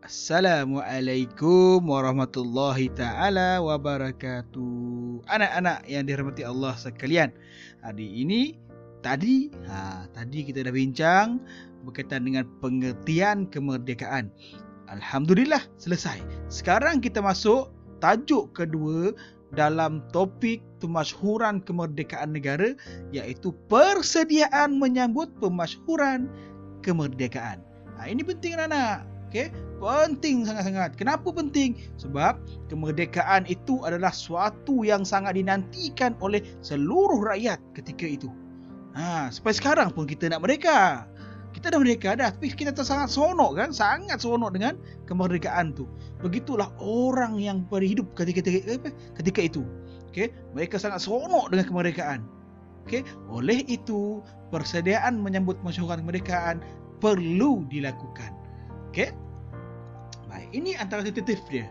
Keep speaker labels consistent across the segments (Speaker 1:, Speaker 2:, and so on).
Speaker 1: Assalamualaikum warahmatullahi ta'ala wabarakatuh. Anak-anak yang dirahmati Allah sekalian, Tadi kita dah bincang berkaitan dengan pengertian kemerdekaan. Alhamdulillah selesai. Sekarang kita masuk tajuk kedua dalam topik pemasyhuran kemerdekaan negara, iaitu persediaan menyambut pemasyhuran kemerdekaan. Ini penting anak-anak. Okay? Penting sangat-sangat. Kenapa penting? Sebab kemerdekaan itu adalah suatu yang sangat dinantikan oleh seluruh rakyat ketika itu. Sampai sekarang pun kita nak merdeka. Kita dah merdeka dah, tapi kita sangat seronok kan? Sangat seronok dengan kemerdekaan tu. Begitulah orang yang berhidup ketika itu. Okay? Mereka sangat seronok dengan kemerdekaan. Okay? Oleh itu, persediaan menyambut pemasyhuran kemerdekaan perlu dilakukan. Okay? Baik, ini antara tentatif dia.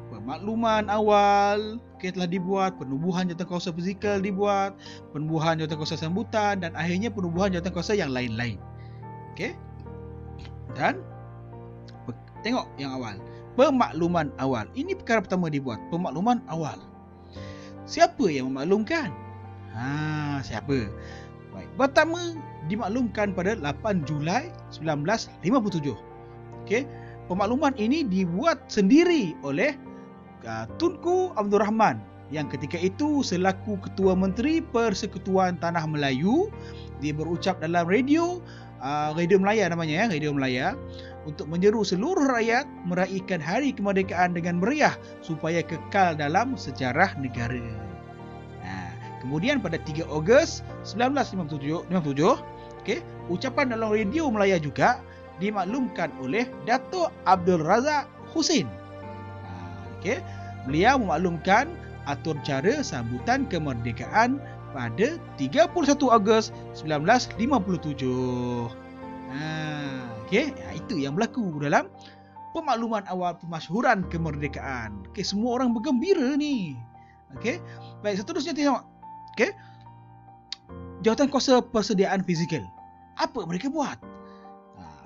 Speaker 1: Pemakluman awal telah dibuat, penubuhan jawatankuasa fizikal dibuat, penubuhan jawatankuasa sambutan, dan akhirnya penubuhan jawatankuasa yang lain-lain. Okey. Dan tengok yang awal. Pemakluman awal. Ini perkara pertama dibuat, pemakluman awal. Siapa yang memaklumkan? Siapa? Baik. Pertama dimaklumkan pada 8 Julai 1957. Okey. Pemakluman ini dibuat sendiri oleh Tunku Abdul Rahman yang ketika itu selaku Ketua Menteri Persekutuan Tanah Melayu. Dia berucap dalam Radio Melaya namanya, Radio Melaya, untuk menyeru seluruh rakyat meraihkan Hari Kemerdekaan dengan meriah supaya kekal dalam sejarah negara. Kemudian pada 3 Ogos 1957, okay, ucapan dalam Radio Melaya juga dimaklumkan oleh Dato' Abdul Razak Husin. Okay. Beliau memaklumkan atur cara sambutan kemerdekaan pada 31 Ogos 1957. Okay. Itu yang berlaku dalam pemakluman awal pemasyhuran kemerdekaan. Okay. Semua orang bergembira ni. Okay. Baik, seterusnya tengok. Okay. Jawatankuasa persediaan fizikal. Apa mereka buat?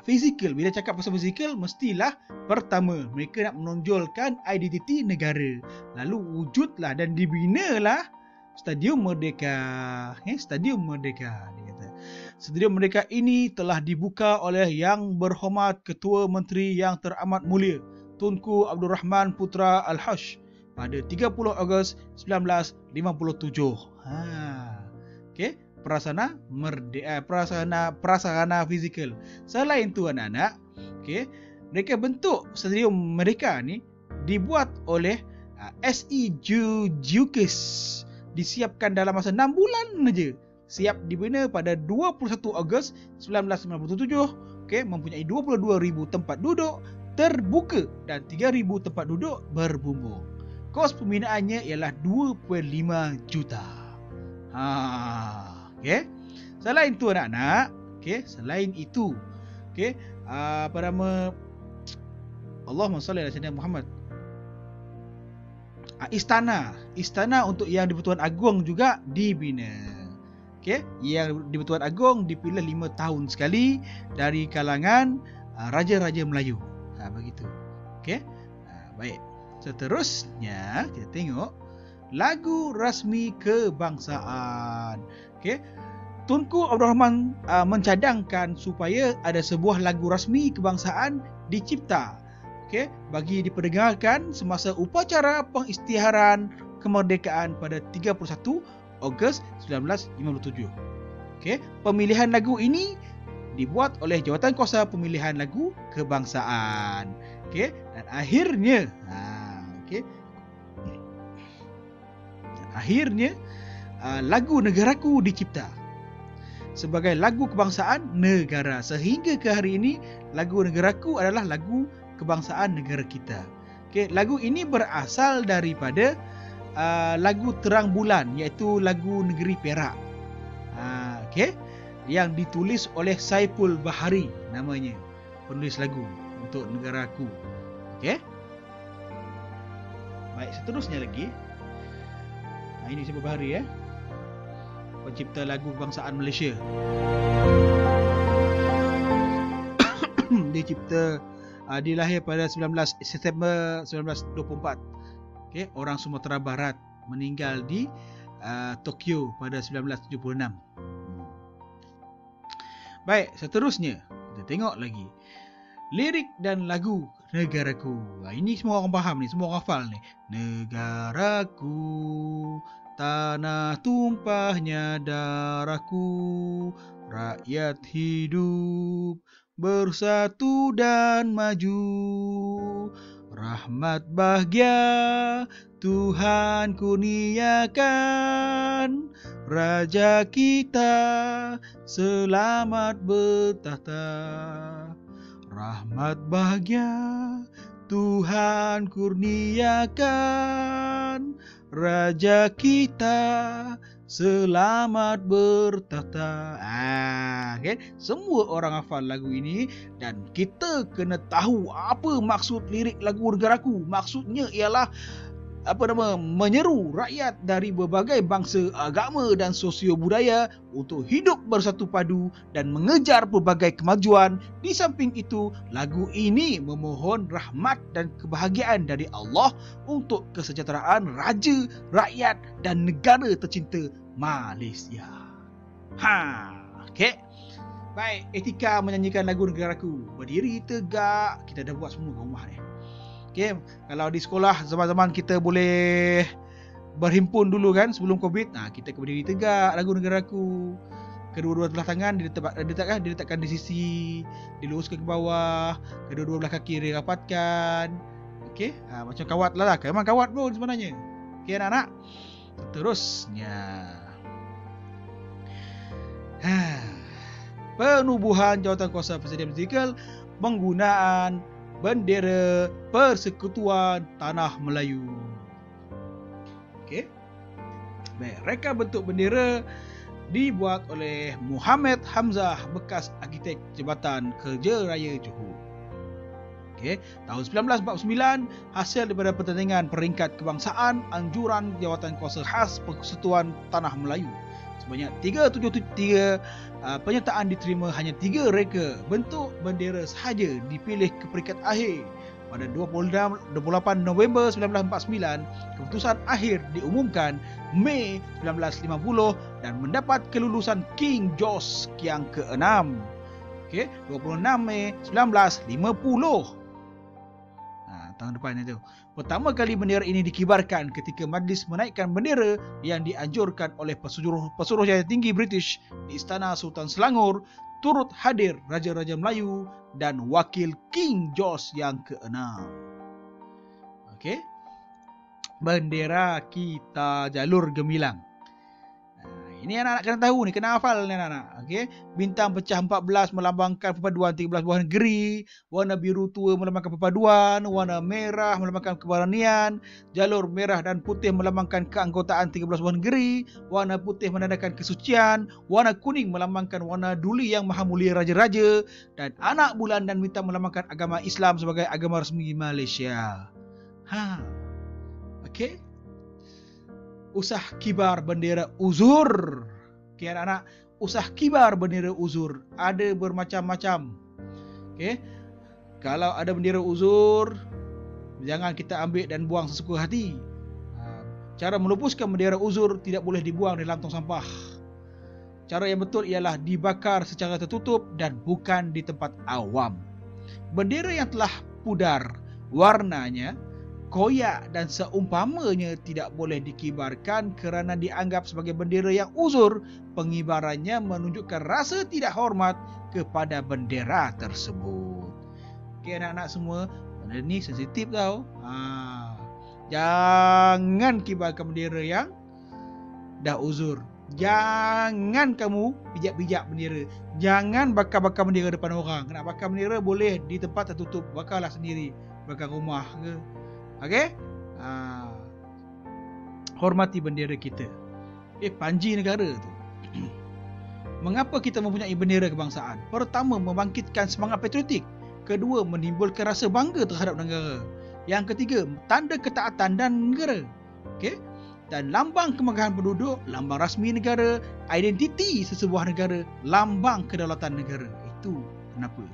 Speaker 1: Fizikal, bila cakap pasal fizikal, mestilah pertama mereka nak menonjolkan identiti negara. Lalu wujudlah dan dibinalah Stadium Merdeka. Stadium Merdeka, dia kata. Stadium Merdeka ini telah dibuka oleh Yang Berhormat Ketua Menteri yang teramat mulia Tunku Abdul Rahman Putra Al-Hash pada 30 Ogos 1957. Okey. Prasarana fizikal. Selain tu anak-anak, okey, mereka bentuk stadium mereka ni dibuat oleh SE Jukis. Disiapkan dalam masa 6 bulan saja. Siap dibina pada 21 Ogos 1997. Okey, mempunyai 22,000 tempat duduk terbuka dan 3,000 tempat duduk berbumbung. Kos pembinaannya ialah 2.5 juta. Okey. Selain itu anak-anak, okey, selain itu, okey, apa nama, Allahumma salli ala sayyidina Muhammad. Istana untuk yang di-Pertuan Agong juga dibina. Okey, yang di-Pertuan Agong dipilih 5 tahun sekali dari kalangan raja-raja Melayu. Begitu. Okey. Baik. Seterusnya kita tengok lagu rasmi kebangsaan. Okey. Tunku Abdul Rahman mencadangkan supaya ada sebuah lagu rasmi kebangsaan dicipta, okey, bagi diperdengarkan semasa upacara pengisytiharan kemerdekaan pada 31 Ogos 1957. Okey, pemilihan lagu ini dibuat oleh Jawatankuasa Pemilihan Lagu Kebangsaan. Okey, dan akhirnya lagu Negaraku dicipta sebagai lagu kebangsaan negara. Sehingga ke hari ini, lagu Negaraku adalah lagu kebangsaan negara kita. Okay, lagu ini berasal daripada lagu Terang Bulan, iaitu lagu Negeri Perak. Okay, yang ditulis oleh Saiful Bahari namanya, penulis lagu untuk Negaraku. Okay. Baik, seterusnya lagi. Ini Saiful Bahari, pencipta lagu kebangsaan Malaysia. Dia cipta dilahir pada 19 September 1924. Okey, orang Sumatera Barat, meninggal di Tokyo pada 1976. Baik, seterusnya kita tengok lagi lirik dan lagu Negaraku. Ini semua orang faham ni, semua orang hafal ni. Negaraku, tanah tumpahnya darahku, rakyat hidup bersatu dan maju, rahmat bahagia Tuhan kurniakan, raja kita selamat bertahta. Rahmat bahagia Tuhan kurniakan, raja kita selamat bertahta. Okay? Semua orang hafal lagu ini dan kita kena tahu apa maksud lirik lagu Negaraku. Maksudnya ialah menyeru rakyat dari berbagai bangsa, agama dan sosio budaya untuk hidup bersatu padu dan mengejar pelbagai kemajuan. Di samping itu, lagu ini memohon rahmat dan kebahagiaan dari Allah untuk kesejahteraan raja, rakyat dan negara tercinta Malaysia. Okey. Baik, etika menyanyikan lagu Negaraku. Berdiri tegak, kita dah buat semua kat rumah ni. Okay, kalau di sekolah zaman-zaman kita boleh berhimpun dulu kan sebelum Covid, kita berdiri tegak lagu Negaraku. Kedua-dua belah tangan diletakkan di sisi, diluruskan ke bawah, kedua-dua belah kaki dirapatkan. Okey, macam kawat lah. Memang kawat pun sebenarnya. Okey anak-anak. Terusnya. Penubuhan Jawatankuasa Persediaan Fizikal penggunaan bendera Persekutuan Tanah Melayu. Okey. Baik, reka bentuk bendera dibuat oleh Muhammad Hamzah, bekas arkitek Jabatan Kerja Raya Johor. Okey, tahun 1949 hasil daripada pertandingan peringkat kebangsaan anjuran Jawatankuasa Khas Persekutuan Tanah Melayu. Sebanyak 373 penyertaan diterima, hanya 3 reka bentuk bendera sahaja dipilih ke peringkat akhir. Pada 28 November 1949, keputusan akhir diumumkan Mei 1950 dan mendapat kelulusan King George yang ke-6. Okey, 26 Mei 1950. Tahun depan itu. Pertama kali bendera ini dikibarkan ketika majlis menaikkan bendera yang dianjurkan oleh Pesuruhjaya Tinggi British di Istana Sultan Selangor. Turut hadir Raja-Raja Melayu dan Wakil King George yang ke-6. Okey. Bendera kita jalur gemilang. Ini anak-anak kena tahu ni, kena hafal ni anak-anak. Okey, bintang pecah 14 melambangkan perpaduan 13 buah negeri, warna biru tua melambangkan perpaduan, warna merah melambangkan keberanian, jalur merah dan putih melambangkan keanggotaan 13 buah negeri, warna putih menandakan kesucian, warna kuning melambangkan warna duli yang maha mulia raja-raja, dan anak bulan dan bintang melambangkan agama Islam sebagai agama resmi Malaysia. Okey. Usah kibar bendera uzur. Okey anak-anak, usah kibar bendera uzur ada bermacam-macam. Okey. Kalau ada bendera uzur, jangan kita ambil dan buang sesuka hati. Cara melupuskan bendera uzur tidak boleh dibuang di dalam tong sampah. Cara yang betul ialah dibakar secara tertutup dan bukan di tempat awam. Bendera yang telah pudar warnanya, koyak dan seumpamanya tidak boleh dikibarkan kerana dianggap sebagai bendera yang uzur. Pengibarannya menunjukkan rasa tidak hormat kepada bendera tersebut. Okey anak-anak semua, benda ni sensitif tau. Jangan kibarkan bendera yang dah uzur. Jangan kamu pijak-pijak bendera. Jangan bakar-bakar bendera depan orang. Nak bakar bendera boleh di tempat tertutup. Bakarlah sendiri. Bakar rumah ke. Okey? Hormati bendera kita. Panji negara tu. Mengapa kita mempunyai bendera kebangsaan? Pertama, membangkitkan semangat patriotik. Kedua, menimbulkan rasa bangga terhadap negara. Yang ketiga, tanda ketaatan dan negara. Okey? Dan lambang kemegahan penduduk, lambang rasmi negara, identiti sesebuah negara, lambang kedaulatan negara. Itu kenapa.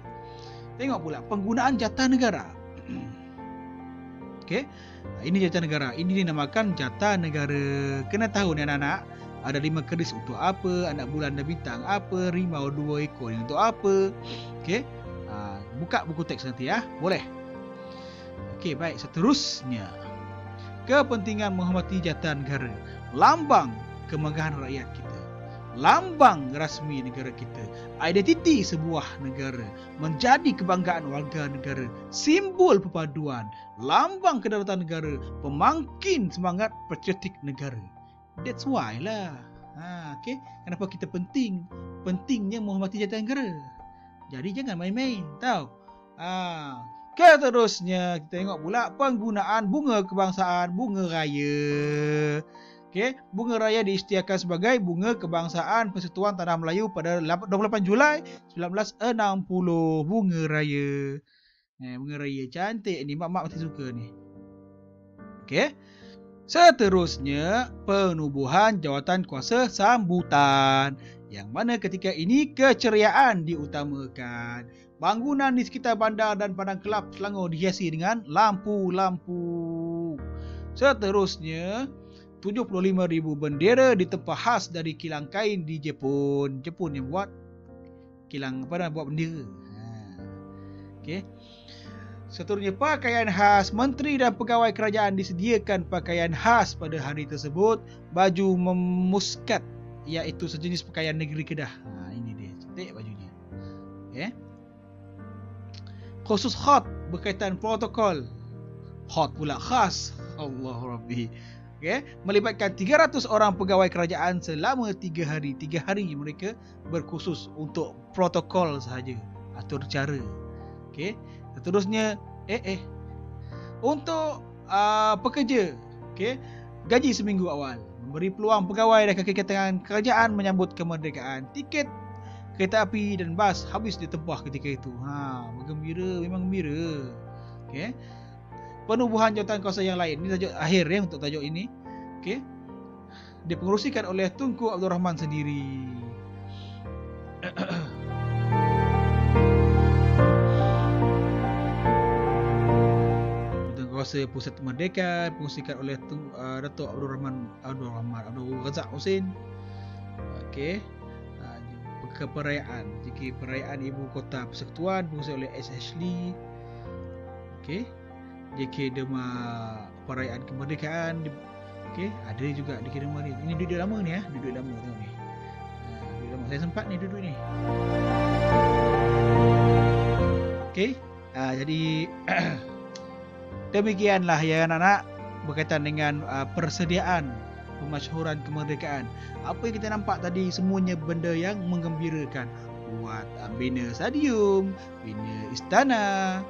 Speaker 1: Tengok pula penggunaan jatah negara. Okey. Ini jatah negara. Ini dinamakan jatah negara. Kena tahu ni anak-anak, ada 5 keris untuk apa, anak bulan dan bintang apa, rimau 2 ekor ni untuk apa. Okey. Buka buku teks nanti ya. Boleh. Okey, baik. Seterusnya, kepentingan menghormati jatah negara. Lambang kemegahan rakyat kita. Lambang rasmi negara kita. Identiti sebuah negara. Menjadi kebanggaan warga negara. Simbol perpaduan. Lambang kedaulatan negara. Pemangkin semangat patriotik negara. That's why lah. Okay. Kenapa kita penting? Pentingnya menghormati jatah negara. Jadi jangan main-main. Tahu? Seterusnya kita tengok pula penggunaan bunga kebangsaan, bunga raya. Okey, bunga raya diisytiharkan sebagai bunga kebangsaan Persatuan Tanah Melayu pada 28 Julai 1960. Bunga raya. Bunga raya cantik ni, mak-mak mesti suka ni. Okey. Seterusnya, penubuhan jawatan kuasa sambutan. Yang mana ketika ini keceriaan diutamakan. Bangunan di sekitar bandar dan padang kelab Selangor dihiasi dengan lampu-lampu. Seterusnya, 75,000 bendera ditempah khas dari kilang kain di Jepun. Jepun yang buat kilang buat bendera. Okey. Seterusnya, pakaian khas. Menteri dan pegawai kerajaan disediakan pakaian khas pada hari tersebut. Baju memuskat, iaitu sejenis pakaian negeri Kedah. Ini dia, cantik bajunya. Okay. Khusus khot berkaitan protokol. Khot pula khas. Allah Rabbi. Okay. Melibatkan 300 orang pegawai kerajaan selama 3 hari. 3 hari mereka berkhusus untuk protokol sahaja. Atur cara. Okay. Seterusnya, untuk pekerja, okay, gaji seminggu awal. Memberi peluang pegawai dan kaki-kaki kerajaan menyambut kemerdekaan. Tiket kereta api dan bas habis ditempah ketika itu. Bergembira, memang gembira. Okay. Penubuhan jawatan kuasa yang lain. Ini tajuk akhir ya untuk tajuk ini. Okay. Dipengerusikan oleh Tunku Abdul Rahman sendiri. Kuasa Pusat Kemerdekaan dipengerusikan oleh Datuk Abdul Razak Husin. Okey. Keperayaan, jika perayaan Ibu Kota Persekutuan dipengerusi oleh S. Ashley. Okey. JK Dema perayaan kemerdekaan. Okey, ada juga di Dema ni. Ini duduk lama ni ya, duduk lama tengok ni. Duduk lama, saya sempat ni duduk ni. Okey. Jadi demikianlah ya anak-anak berkaitan dengan persediaan pemasyhuran kemerdekaan. Apa yang kita nampak tadi semuanya benda yang menggembirakan. Buat bina stadium, bina istana,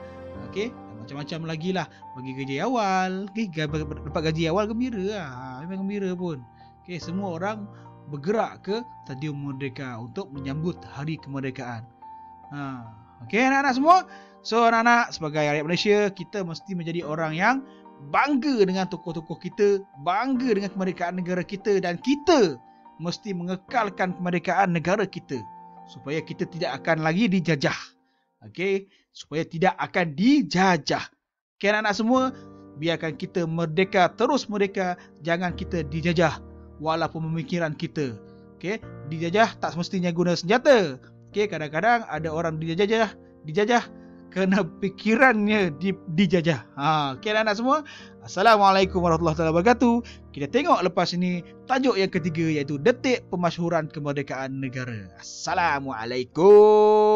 Speaker 1: okey, macam-macam lagi lah. Bagi gaji awal, dapat gaji awal gembira lah. Memang gembira pun. Okey, semua orang bergerak ke Stadium Merdeka untuk menyambut hari kemerdekaan. Okey anak-anak semua. So anak-anak, sebagai rakyat Malaysia, kita mesti menjadi orang yang bangga dengan tokoh-tokoh kita, bangga dengan kemerdekaan negara kita, dan kita mesti mengekalkan kemerdekaan negara kita supaya kita tidak akan lagi dijajah. Okey, supaya tidak akan dijajah. Okey anak-anak semua, biarkan kita merdeka, terus merdeka, jangan kita dijajah walaupun pemikiran kita. Okey, dijajah tak semestinya guna senjata. Okey, kadang-kadang ada orang dijajah kerana pikirannya dijajah. Okey anak-anak semua. Assalamualaikum warahmatullahi wabarakatuh. Kita tengok lepas ini tajuk yang ketiga, iaitu Detik Pemasyhuran Kemerdekaan Negara. Assalamualaikum.